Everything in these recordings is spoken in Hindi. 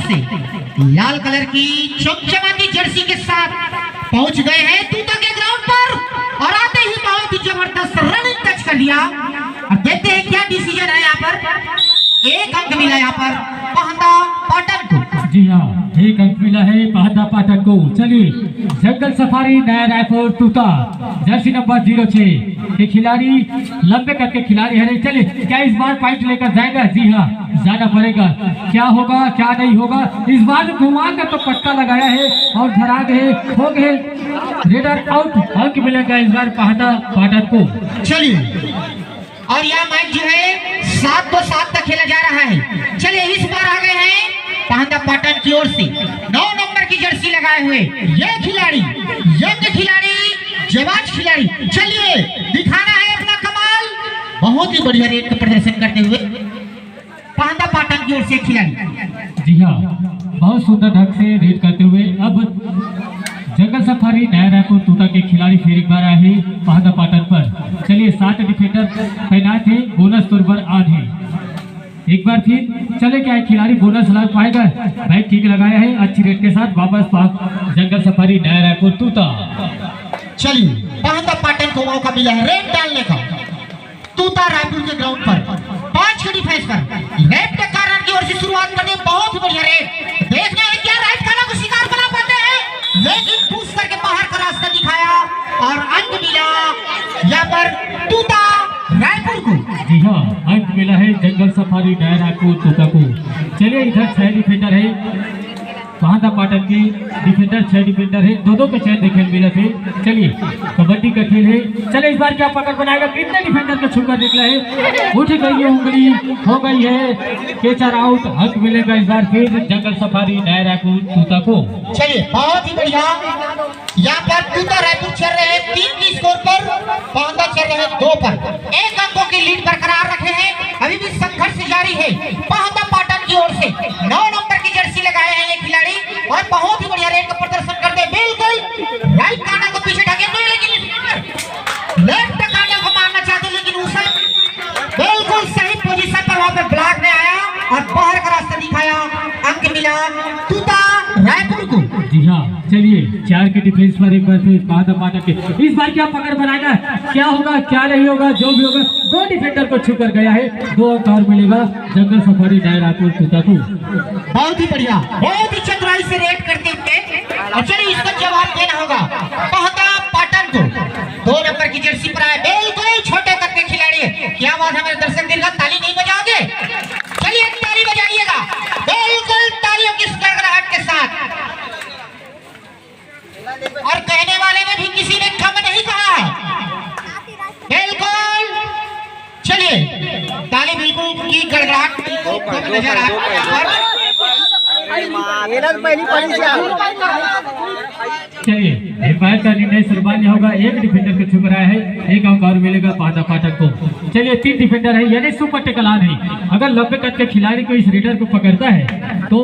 से लाल कलर की चमचमाती जर्सी के साथ पहुंच गए हैं तूता के ग्राउंड पर और आते ही बहुत ही जबरदस्त रनिंग टच कर दिया। अब देखते हैं क्या डिसीजन है यहाँ पर। एक अंक मिला यहाँ पर पहदा पाटन को। जी हाँ, एक अंक मिला है पहदा पाटन को। चलिए, जंगल सफारी नया रायपुर तूता जर्सी नंबर 06 के खिलाड़ी लंबे कद के खिलाड़ी है। चलिए, क्या इस बार पॉइंट लेकर जाएगा? जी हाँ, जाना पड़ेगा। क्या होगा क्या नहीं होगा, इस बार घुमा कर तो पट्टा लगाया है और धरा गए, हो गए, रेडर आउट। अंक मिलेगा इस बार पहदा पाटन को। चलिए, और यह मैच जो है 7-7 तक खेला जा रहा है। चलिए, इस बार आ गए हैं पहदा पाटन की ओर से 9 नंबर की जर्सी लगाए हुए ये खिलाड़ी, यंग खिलाड़ी, जवान खिलाड़ी। चलिए, दिखाना है अपना कमाल। बहुत ही बढ़िया रेट का प्रदर्शन करते हुए पहदा पाटन की ओर से खिलाड़ी। जी हाँ, बहुत सुंदर ढंग से रेड करते हुए अब जंगल सफारी नया रायपुर तूता के खिलाड़ी फिर एक बार आए हैं पहदा पाटन पर। चलिए, 7 डिफेंडर तैनात है, बोनस तौर पर 8 है। एक बार फिर चले, क्या खिलाड़ी बोनस ला पाएगा? बैट ठीक लगाया है अच्छी रेट के साथ। वापस जंगल सफारी नया रायपुर तूता। चलिए, पहदा पाटन को मौका मिला है रेड डालने का। तूता रायपुर के ग्राउंड पर 5 के डिफेंस पर रेड के कारण की ओर से शुरुआत करने। बहुत बढ़िया रेड। देखना है क्या राइट खाना को शिकार बना पाते हैं, लेकिन पुश करके बाहर का रास्ता दिखाया और अंक मिला यहाँ पर तूता रायपुर को। जी हाँ, अंक मिला है जंगल सफारी नया रायपुर तूता को। चलिए, इधर 6 डिफेंडर है पहदा पाटन की। डिफेंडर 6 डिफेंडर है, दो के चैन देखे मिले थे। चलिए, कबड्डी का खेल है। चले, इस बार क्या पकड़ बनाएगा? कितने डिफेंडर को छूकर निकला है, उठ गई है उंगली, हो गई है कैचर आउट। अंक मिलेगा इस बार फिर जंगल सफारी नया रायपुर तूता को। चलिए, बहुत ही बढ़िया। यहाँ पर तूता रायपुर चल रहे हैं 3 की स्कोर पर, पहदा चल रहे हैं 2 पर। 1 अंकों की लीड बरकरार रखे हैं। अभी भी संघर्ष जारी है पहदा पाटन की ओर से। 9 नंबर की जर्सी लगाए हैं ये खिलाड़ी और बहुत ही बढ़िया रेट का प्रदर्शन करते हैं। बिल्कुल राइट काना को पीछे ढकेलते, लेकिन लेफ्ट काना को मारना चाहते, लेकिन उसे बिल्कुल सही पोजीशन पर वहां पे ब्लॉक में आया और बाहर का रास्ता दिखाया। अंक मिला तूता रायपुर को। जी हाँ, चलिए, 4 के डिफेंस पर एक बार फिर पहदा पाटन के। इस बार क्या पकड़ बनाएगा? क्या होगा क्या नहीं होगा, जो भी होगा 2 डिफेंडर को छूकर गया है। 2 अंक और मिलेगा जंगल सफारी नया रायपुर तूता को। बहुत ही बढ़िया, बहुत ही चतुराई से रेड करते हुए। और चलिए, इसका जवाब देना होगा पहदा पाटन को। 2 नंबर की जर्सी पर आए, बिल्कुल छोटे कद के खिलाड़ी। क्या बात है मेरे दर्शक दिल का, ताली नहीं बजाओगे? चलिए, ताली बजाइएगा, बिल्कुल तालियों की गड़गड़ाहट के साथ। और कहने वाले में भी किसी ने कम नहीं कहा है, बिल्कुल। चलिए, ताली बिल्कुल की गड़गड़ाहट नजर आ रही। चलिए, एम्पायर का निर्णय सर्वमान्य होगा। 1 डिफेंडर को छुप रहा है, 1 अंक और मिलेगा पहदा पाटन को। चलिए, 3 डिफेंडर है, यानी सुपर टेकल ऑन है। अगर लंबे कद के खिलाड़ी को इस रेडर को पकड़ता है तो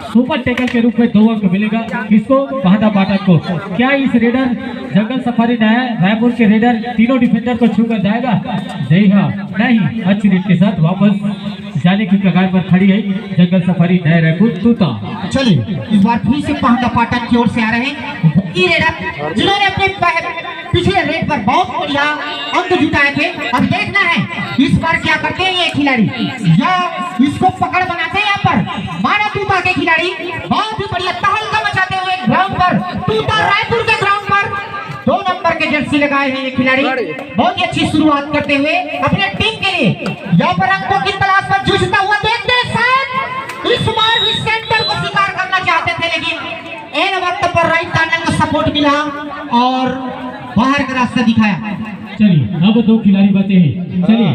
सुपर टेकल के रूप में 2 अंक मिलेगा किसको? पहदा पाटन को। क्या इस रेडर जंगल सफारी नया रायपुर के रेडर तीनों डिफेंडर को छूकर जाएगा? जी हाँ, नहीं, अच्छी रेट के साथ वापस जाने की कगार पर खड़ी है जंगल सफारी नया रायपुर तूता। चलिए, इस बार फिर से पहदा पाटन की ओर से आ रहे हैं ये रेडर, जिन्होंने अपने पिछले रेट पर बहुत बढ़िया अंक जुटाए थे। अब देखना है इस बार क्या करते हैं ये खिलाड़ी, या इसको पकड़ बनाते हैं। यहाँ पर माना तूता के खिलाड़ी बहुत ही बढ़िया तहलका मचाते हुए ग्राउंड पर, तूता रायपुर के ग्राउंड पर 2 नंबर के जर्सी लगाए हैं ये खिलाड़ी। बहुत ही अच्छी शुरुआत करते हुए अपने टीम के लिए यहाँ पर अंकों की तलाश पर जूझता हुआ देखते हैं। शायद इस बार भी सेंटर को शिकार करना चाहते थे, लेकिन इन वक्त पर राइट कार्नर का सपोर्ट मिला और बाहर का रास्ता दिखाया। चलिए, अब 2 खिलाड़ी बचे हैं। चलिए,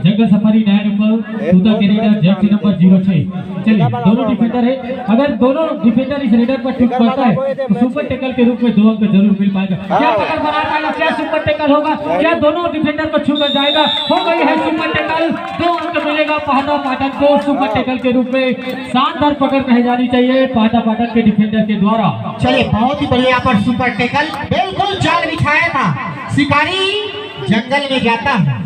जंगल सफारी नया रायपुर तूता के रेडर जर्सी नंबर 06। चलिए, दोनों डिफेंडर है। अगर दोनों डिफेंडर इस रेडर पर ठीक पड़ता है तो सुपर टेकल के रूप में 2 अंक जरूर मिल पाएगा। क्या पकड़ बना पाएगा? क्या सुपर टेकल होगा? क्या दोनों डिफेंडर को छूकर जाएगा? हो गई है सुपर टेकल। 2 अंक मिलेगा पहदा पाटन को सुपर टेकल के रूप में। शानदार पकड़ कही जानी चाहिए पहदा पाटन के डिफेंडर के द्वारा। चलिए, बहुत ही बढ़िया यहाँ पर सुपर टेकल, बिल्कुल जाल बिछाया था। शिकारी जंगल में जाता है,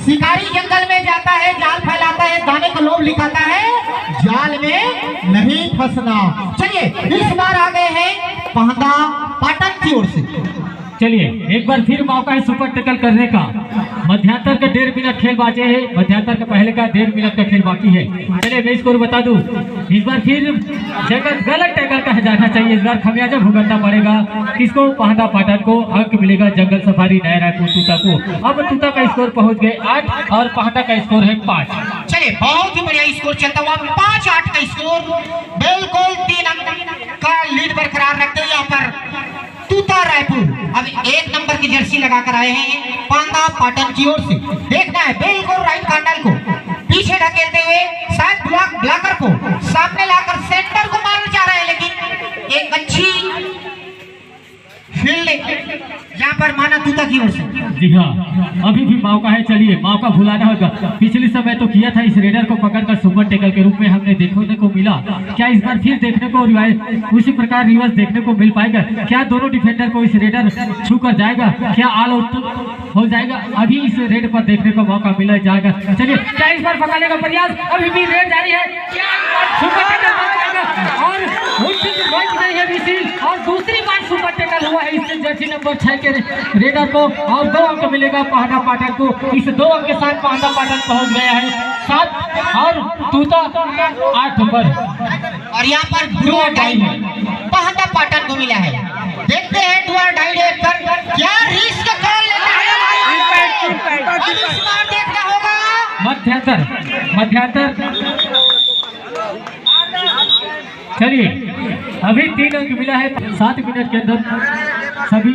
शिकारी जंगल में जाता है, जाल फैलाता है, दाने का लोभ लिखाता है, जाल में नहीं फंसना। चलिए इस बार आ गए हैं पांदा पाटन की ओर से। चलिए एक बार फिर मौका है सुपर टैकल करने का। मध्यांतर का 1.5 मिनट खेल बाचे है, मध्यांतर का पहले का 1.5 मिनट का खेल बाकी है। चलिए मैं इसको बता दूं, इस बार फिर जगह गलत टैकल का जाना चाहिए। इस बार खमियाजा भुगतना पड़ेगा। किसको? पांदा पाटन को। अंक मिलेगा जंगल सफारी नया रायपुर तूता को। अब तूता का स्कोर पहुंच गए 8 और पांदा का स्कोर है 5। चलिए बहुत ही बढ़िया स्कोर चलता हुआ 5-8 का स्कोर, बिल्कुल 3 अंक का लीड बरकरार रखते हुए यहाँ पर तूता रायपुर अब 1 नंबर की जर्सी लगाकर आए हैं पांदा पाटन की ओर से। देखना है बिल्कुल राइट कैंडल को पीछे ढकेलते हुए, शायद ब्लॉकर को सामने लाकर सेंटर को मारना चाह रहे हैं, लेकिन एक अच्छी फील्डिंग यहाँ पर माना तूता की ओर से। जी हाँ, अभी भी मौका है। चलिए मौका भुलाना होगा। पिछले समय तो किया था, इस रेडर को पकड़कर सुपर टैकल के रूप में हमने देखने को मिला। क्या इस बार फिर देखने को उसी प्रकार रिवर्स देखने को मिल पाएगा? क्या दोनों डिफेंडर को इस रेडर छू कर जाएगा? क्या ऑल आउट हो जाएगा? अभी इस रेड पर देखने को मौका मिल जाएगा। चलिए क्या इस बार पकड़ने का प्रयास? अभी भी रेड जारी है। सुपर टैकल और और दूसरी बार सुपर टैकल हुआ है इस जर्सी नंबर 6 के रेडर को, और 2 अंक मिलेगा पांदा पाटन को। इस 2 अंक के साथ पांदा पाटन पहुंच गया है 7 और तूता 8 पर। और यहाँ पर डुआ डाई पांदा पाटन को मिला है। देखते हैं डुआ डाई पर क्या रिस्क कर लेता है। अब इस बार देखना होगा मध्यांतर। चलिए अभी 3 अंक मिला है 7 मिनट के अंदर सभी।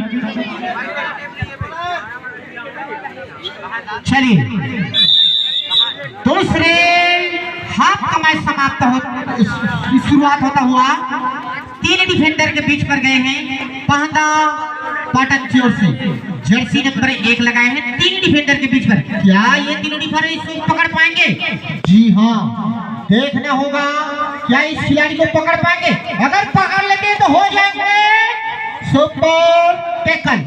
चलिए दूसरे हाफ का मैच समाप्त हो शुरुआत होता हुआ 3 डिफेंडर के बीच पर गए हैं पांदा पाटन की ओर से। जर्सी नंबर 1 लगाए हैं 3 डिफेंडर के बीच पर। क्या ये तीनों डिफेंडर इसको पकड़ पाएंगे? जी हाँ, देखना होगा क्या इस खिलाड़ी को पकड़ पाएंगे। अगर पकड़ लेते तो हो जाएंगे सुपर टैकल,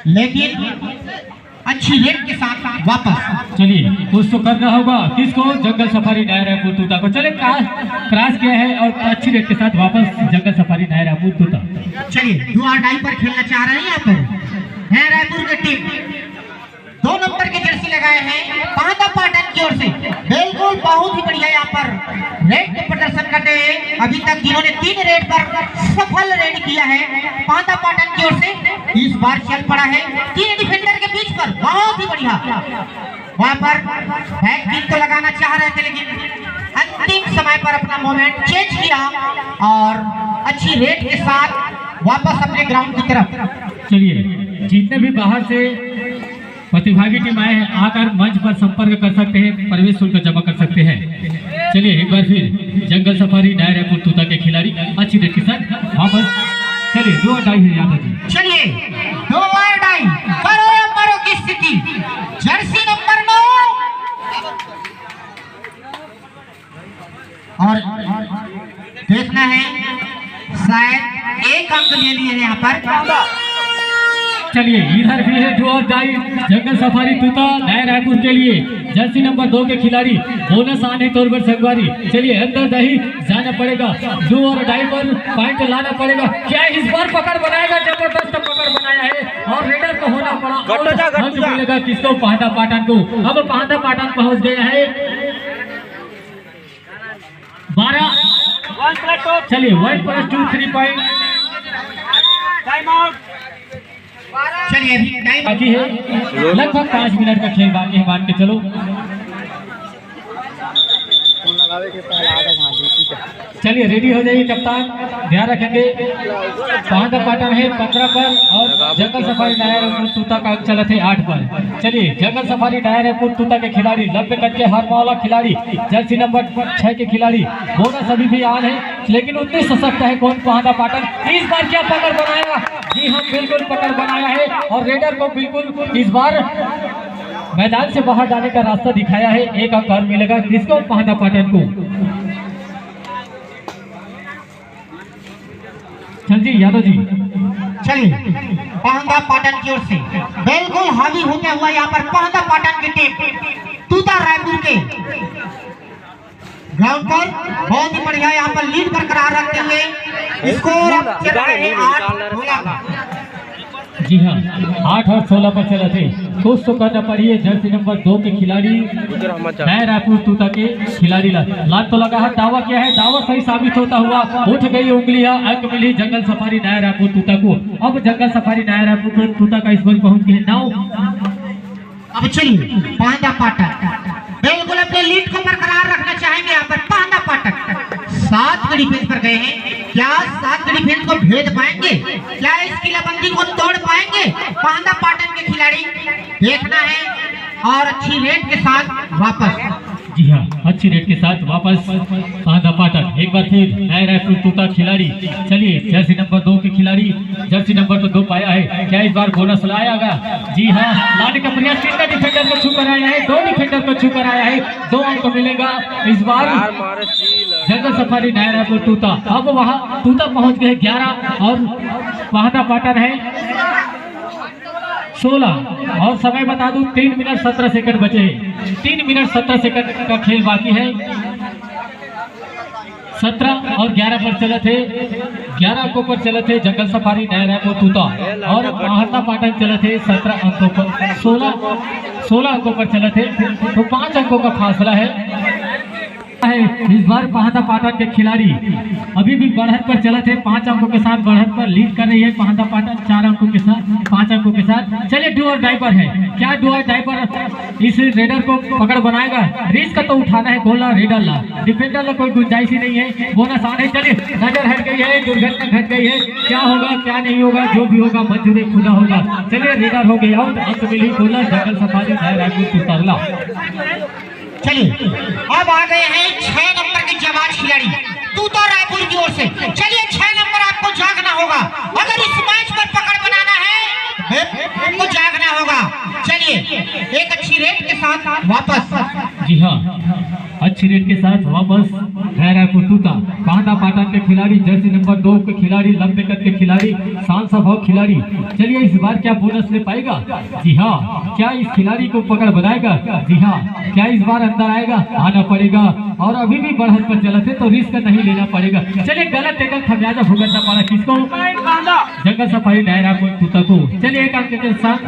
लेकिन अच्छी रेट के साथ वापस। चलिए कुछ तो करना होगा। किसको? जंगल सफारी नया रायपुर तूता को। चले क्रॉस किया है और अच्छी रेट के साथ वापस जंगल सफारी नया रायपुर तूता। चलिए डुआ डाई पर खेलना चाह रहे हैं यहाँ पर नया रायपुर की टीम। 2 नंबर की जर्सी लगाए हैं पांदा पाटन की ओर से। बिल्कुल बहुत ही बढ़िया यहाँ पर रेड के प्रदर्शन करते हैं। अभी तक जिन्होंने 3 रेड पर सफल रेड किया है पांदा पाटन की ओर से, इस बार चल पड़ा है 3 डिफेंडर के बीच पर। बहुत ही बढ़िया वहां पर बैक किक तो लगाना चाह रहे थे, लेकिन अंतिम समय पर अपना मोमेंट चेंज किया और अच्छी रेड के साथ वापस अपने ग्राउंड की तरफ। चलिए जितने भी बाहर से प्रतिभागी टीम आए हैं आकर मंच पर संपर्क कर सकते हैं, प्रवेश शुल्क जमा कर सकते हैं। चलिए एक बार फिर जंगल सफारी नया रायपुर तूता के खिलाड़ी अच्छी रेट के साथ वापस। चलिए 2 डाई है यादव जी। चलिए 2 डाई करो या मरो की स्थिति। जर्सी नंबर 9 और देखना है शायद 1 अंक ले लिए यहाँ पर। चलिए इधर भी है 2 डाई जंगल सफारी तूता नया रायपुर के लिए जर्सी नंबर 2 के खिलाड़ी बोनस आने तौर पर संगवारी। चलिए अंदर दही जाना पड़ेगा, 2 और डाई पर पॉइंट लाना पड़ेगा। क्या इस बार पकड़ बनाएगा? जबरदस्त पकड़ बनाया है और रेडर को होना पड़ा और अंक मिलेगा किसको? पांदा पाटन को। अब पांदा पाटन पहुंच गया है 12। चलिए 1+2 3 पॉइंट। Time out. चलिए अभी टाइम बाकी है, लगभग 5 मिनट का खेल बाकी है, मान के चलो। चलिए रेडी हो जाइए कप्तान, ध्यान रखेंगे। पांदा पाटन है 15 पर और जंगल सफारी नया रायपुर तूता का अंक चला थे 8 पर। चलिए जंगल सफारी नया रायपुर तूता के खिलाड़ी लंबे कद के हाथ वाला खिलाड़ी जर्सी नंबर 6 के खिलाड़ी बोनस अभी भी ऑन है, लेकिन उतने सशक्त है कौन? पांदा पाटन। इस बार क्या पकड़ बनाएगा? जी हाँ बिल्कुल पकड़ बनाया है और रेडर को बिल्कुल इस बार मैदान से बाहर जाने का रास्ता दिखाया है। 1 अंक और मिलेगा किसको? पांदा पाटन को। चल जी यादव जी। चलिए पहंदा पाटन की ओर से बिल्कुल हावी होते हुआ यहाँ पर पहंदा पाटन की टीम तूता रायपुर के ग्राउंड पर बहुत ही बढ़िया यहाँ पर लीड बरकरार रखते हुए स्कोर अब चल रहे हैं 8-16। जी हाँ, 8 और 16 पर चले थे। कोशिश तो करना पड़ी है जर्सी नंबर 2 के खिलाड़ी नया रायपुर तूता के खिलाड़ी लात तो लगा है, दावा किया है, दावा सही साबित होता हुआ उठ गई उंगलियां, अंक मिली जंगल सफारी नया रायपुर तूता को। अब जंगल सफारी नया रायपुर तूता का स्कोर पहुंच गए 9। अब चलिए पहंदा पाटन बिल्कुल अपने लीड को बरकरार रखना चाहेंगे। यहाँ पर पहंदा पाटन 7 के डिफेंस पर गए हैं। क्या 7 के डिफेंस को भेद पाएंगे? क्या इस किलाबंदी को तोड़ पाएंगे पहंदा पाटन के खिलाड़ी? देखना है और अच्छी रेट के साथ वापस। जी हाँ, अच्छी रेट के साथ वापस पहंदा पाटन। एक बार फिर नया रायपुर तूता खिलाड़ी। चलिए जर्सी नंबर 2 के खिलाड़ी जर्सी नंबर 2 पाया है, क्या इस बार बोनस लाएगा? जी हाँ, लाने का प्रयास, 3 डिफेंडर को छू कर आया है, 2 डिफेंडर को छू कर आया है, 2 अंक मिलेगा इस बार जंगल सफारी नया रायपुर तूता। अब वहाँ तूता पहुँच गए 11 और पहंदा पाटन है 16 और समय बता दूं 3 मिनट 17 सेकंड बचे हैं। 3 मिनट 17 सेकंड का खेल बाकी है। 17 और 11 पर चले थे, 11 अंकों पर चले थे जंगल सफारी नया रायपुर तूता और पहंदा पाटन चले थे 17 अंकों पर, 16 अंकों पर चले थे, तो 5 अंकों का फासला है। इस बार पहंदा पाटन के खिलाड़ी अभी भी बढ़त पर चले थे, 5 अंकों के साथ बढ़त पर लीड कर रही है पहंदा पाटन 4 अंकों के साथ, 5 अंकों के साथ। चलिए डू और डाई पर है, क्या डू और डाई पर इस रेडर को पकड़ बनाएगा? रिस्क तो उठाना है, गोला रेडर ला, डिफेंडर ला कोई गुंजाइश ही नहीं है, बोनस आना है। चलिए नजर हट गई है, दुर्घटना घट गई है, क्या होगा क्या नहीं होगा, जो भी होगा मंजूर खुदा होगा। चलिए रेडर हो गई आउट, अंक मिली गोला जंगल सफारी नया रायपुर तूता। चलिए अब आ गए हैं 6 नंबर के जवान खिलाड़ी तूता रायपुर की ओर से। चलिए 6 नंबर आपको जागना होगा, अगर इस मैच पर पकड़ बनाना है आपको जागना होगा। चलिए एक अच्छी रेट के साथ वापस। जी हाँ, अच्छी रेट के साथ वापस नया रायपुर तूता। पहंदा पाटन के खिलाड़ी जर्सी नंबर 2 के खिलाड़ी लंबे कद के खिलाड़ी शान स्वभाव खिलाड़ी। चलिए इस बार क्या बोनस ले पाएगा? जी हाँ, क्या इस खिलाड़ी को पकड़ बनाएगा? जी हाँ, क्या इस बार अंदर आएगा? आना पड़ेगा और अभी भी बढ़त पर चलते तो रिस्क नहीं लेना पड़ेगा। चलिए गलत टेकल खमियाजा भुगतना पड़ा किसको? जंगल सफारी नया रायपुर तूता को। चलिए एक अंक के साथ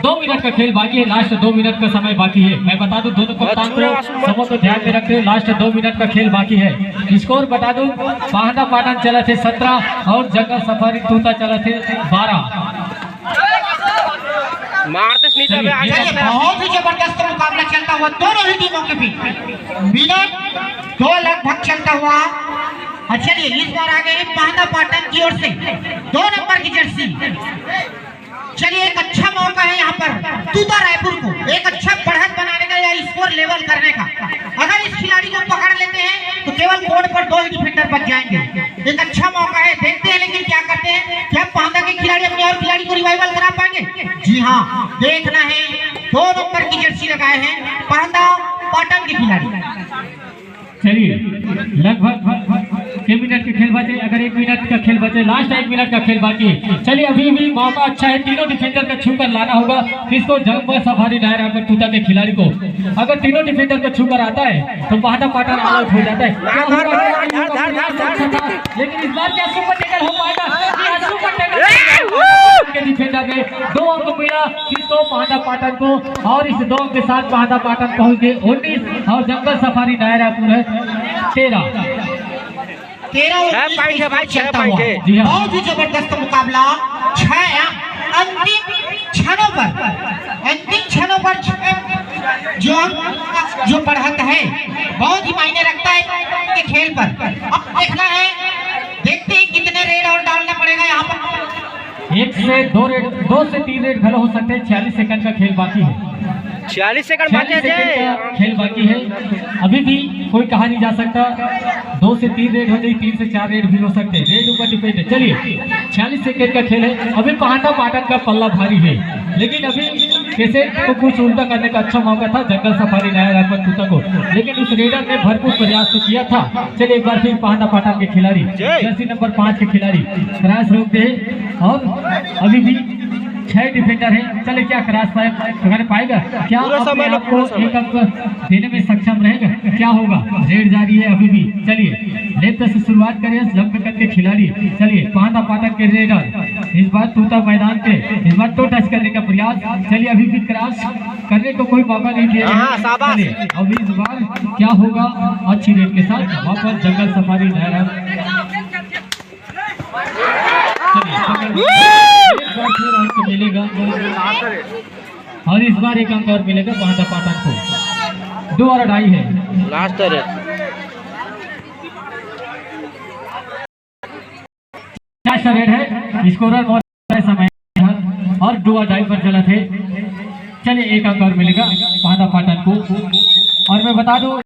2 मिनट का खेल बाकी है, लास्ट 2 मिनट का समय बाकी है। मैं बता दूं दोनों कप्तान को सबको तो ध्यान में रखते हुए लास्ट 2 मिनट का खेल बाकी है। स्कोर बता दूं पहंदा पाटन चला थे 17 और जंगल सफारी तूता चला थे 12। बहुत ही जबरदस्त मुकाबला चलता हुआ दोनों ही टीमों के बीच, मिनट 2 लगभग चलता हुआ। चलिए इस बार आ गए पहंदा पाटन की ओर से 2 नंबर की जर्सी। चलिए एक अच्छा मौका है यहाँ पर तूता रायपुर को एक अच्छा बढ़त बनाने का या स्कोर लेवल करने का। अगर इस खिलाड़ी को पकड़ लेते हैं तो केवल कोर्ट पर 2 ही डिफेंडर बच जाएंगे। एक अच्छा मौका है, देखते हैं लेकिन क्या करते हैं, क्या पहंदा के खिलाड़ी अपने और खिलाड़ी को रिवाइवल करा पाएंगे? जी हाँ, देखना है। 2 नंबर की जर्सी लगाए हैं पहंदा पाटन के खिलाड़ी। चलिए लगभग 6 मिनट के खेल बचे, अगर 1 मिनट का खेल बचे, लास्ट 1 मिनट का खेल बाकी है। चलिए अभी भी मौका अच्छा है, तीनों डिफेंडर का छू कर लाना होगा किसको? जंगल सफारी नया रायपुर तूता के खिलाड़ी को। अगर तीनों डिफेंडर का छू कर आता है तो पहंदा पाटन आउट हो जाता है। लेकिन इस बार क्या सुपर टैकल हो पाएगा? सुपर टैकल के डिफेंडर में 2 अंक मिला किसको? पहंदा पाटन को, और इस 2 अंक के साथ पहंदा पाटन पहुंच गए 19 और जंगल सफारी नया रायपुर है 13 चलता हुआ। बहुत ही जबरदस्त मुकाबला। 6 अंतिम क्षणों पर जो बढ़त है बहुत ही मायने रखता है के खेल पर। अब देखना है, देखते हैं कितने रेड और डालना पड़ेगा यहाँ पर। 1 से 2 रेड, 2 से 3 रेड घर हो सकते हैं। 46 सेकंड का खेल बाकी है, 46 सेकंड बाकी है, खेल बाकी है। अभी भी कोई कहा नहीं जा सकता, 2 से 3 रेड हो जाए, 3 से 4 रेड भी हो सकते हैं, रेड ऊपर डिपेंड है। चलिए 46 सेकंड का खेल है, अभी पहंदा पाटन का पल्ला भारी है, लेकिन अभी कैसे तो कुछ उल्टा करने का अच्छा मौका था जंगल सफारी नया रायपुर तूता को, लेकिन उस रेडर ने भरपूर प्रयास तो किया था। चलिए एक बार फिर पांडा पाटन के खिलाड़ी जर्सी नंबर 5 के खिलाड़ी क्रॉस रोकते हैं और अभी भी 6 डिफेंडर हैं। चले क्या क्रॉस पाएगा, क्या अपने आप को एक अंक देने में सक्षम रहेगा, क्या होगा? रेड जारी है अभी भी। चलिए लेफ्ट से शुरुआत करें लंबे कद के खिलाड़ी। चलिए पांडा पाटन के रेडर इस बार तूता मैदान पे इस बार तो टच करने का प्रयास। चलिए अभी भी क्रॉस करने को कोई मौका नहीं दिया गया। चलिए अभी इस बार क्या होगा? अच्छी रेड के साथ वापस जंगल सफारी नया मिलेगा और इस बार एक अंक और मिलेगा पांडा पाटन को। 2 और 2.5 है लास्ट रेड है। स्कोरर बहुत समय और 2 और 2.5 पर चला थे। चलिए एक अंक और मिलेगा पांडा पाटन को। और मैं बता दूं